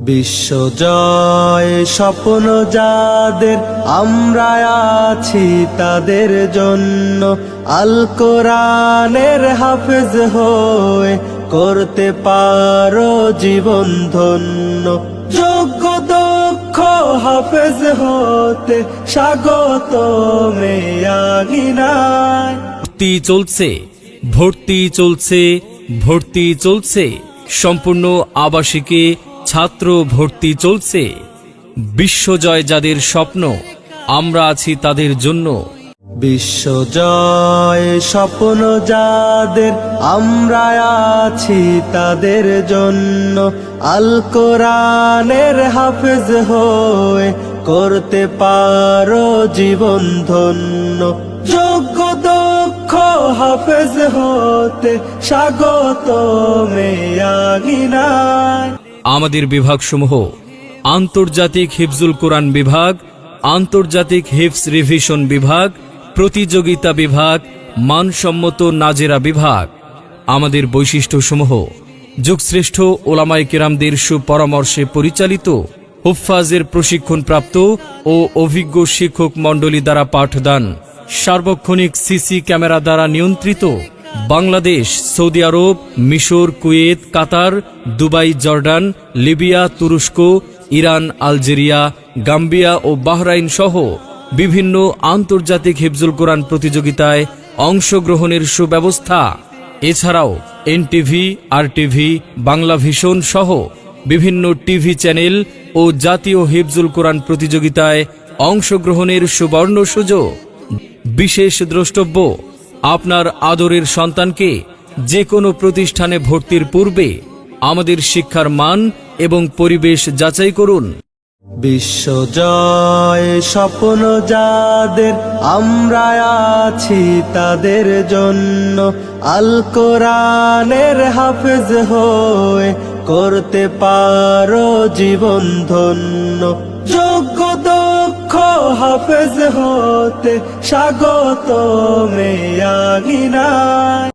বিশ্বজয় স্বপ্ন যাদের, আমরা আছি তাদের জন্য। আল কোরআনের হাফেজ হয়ে করতে পারো জীবন ধন্য। যোগ্য দক্ষ হাফেজ হতে স্বাগত মেয়াগিনায়। ভর্তি চলছে, ভর্তি চলছে, ভর্তি চলছে। সম্পূর্ণ আবাসিকে ছাত্র ভর্তি চলছে। বিশ্বজয় যাদের স্বপ্ন, আমরা আছি তাদের জন্য। বিশ্বজয় স্বপ্ন যাদের, আমরা আছি তাদের জন্য। আল কোরআনের হাফেজ হয়ে করতে পারো জীবন ধন্য। যোগ্য দক্ষ হাফেজ হতে স্বাগত মেয়াগিনায়। আমাদের বিভাগসমূহ: আন্তর্জাতিক হিফজুল কোরআন বিভাগ, আন্তর্জাতিক হিফজ রিভিশন বিভাগ, প্রতিযোগিতা বিভাগ, মানসম্মত নাজেরা বিভাগ। আমাদের বৈশিষ্ট্যসমূহ: যুগশ্রেষ্ঠ ওলামায়ে কেরামদের সুপরামর্শে পরিচালিত, হুফফাজের প্রশিক্ষণপ্রাপ্ত ও অভিজ্ঞ শিক্ষক মণ্ডলী দ্বারা পাঠদান, সার্বক্ষণিক সিসি ক্যামেরা দ্বারা নিয়ন্ত্রিত, বাংলাদেশ, সৌদি আরব, মিশর, কুয়েত, কাতার, দুবাই, জর্ডান, লিবিয়া, তুরস্ক, ইরান, আলজেরিয়া, গাম্বিয়া ও বাহরাইন সহ বিভিন্ন আন্তর্জাতিক হিফজুল কোরআন প্রতিযোগিতায় অংশগ্রহণের সুব্যবস্থা। এছাড়াও এনটিভি, আরটিভি, বাংলা ভিশন সহ বিভিন্ন টিভি চ্যানেল ও জাতীয় হিফজুল কোরআন প্রতিযোগিতায় অংশগ্রহণের সুবর্ণ সুযোগ। বিশেষ দ্রষ্টব্য: আপনার আদরের সন্তানকে যে কোনো প্রতিষ্ঠানে ভর্তির পূর্বে আমাদের শিক্ষার মান এবং পরিবেশ যাচাই করুন। বিশ্বজয় স্বপ্ন যাদের, আমরা আছি তাদের জন্য। আল কোরআনের হাফেজ হয়ে করতে পারো জীবন ধন্য। যোগ্য দক্ষ হাফেজ হতে স্বাগত মেয়াগিনায়।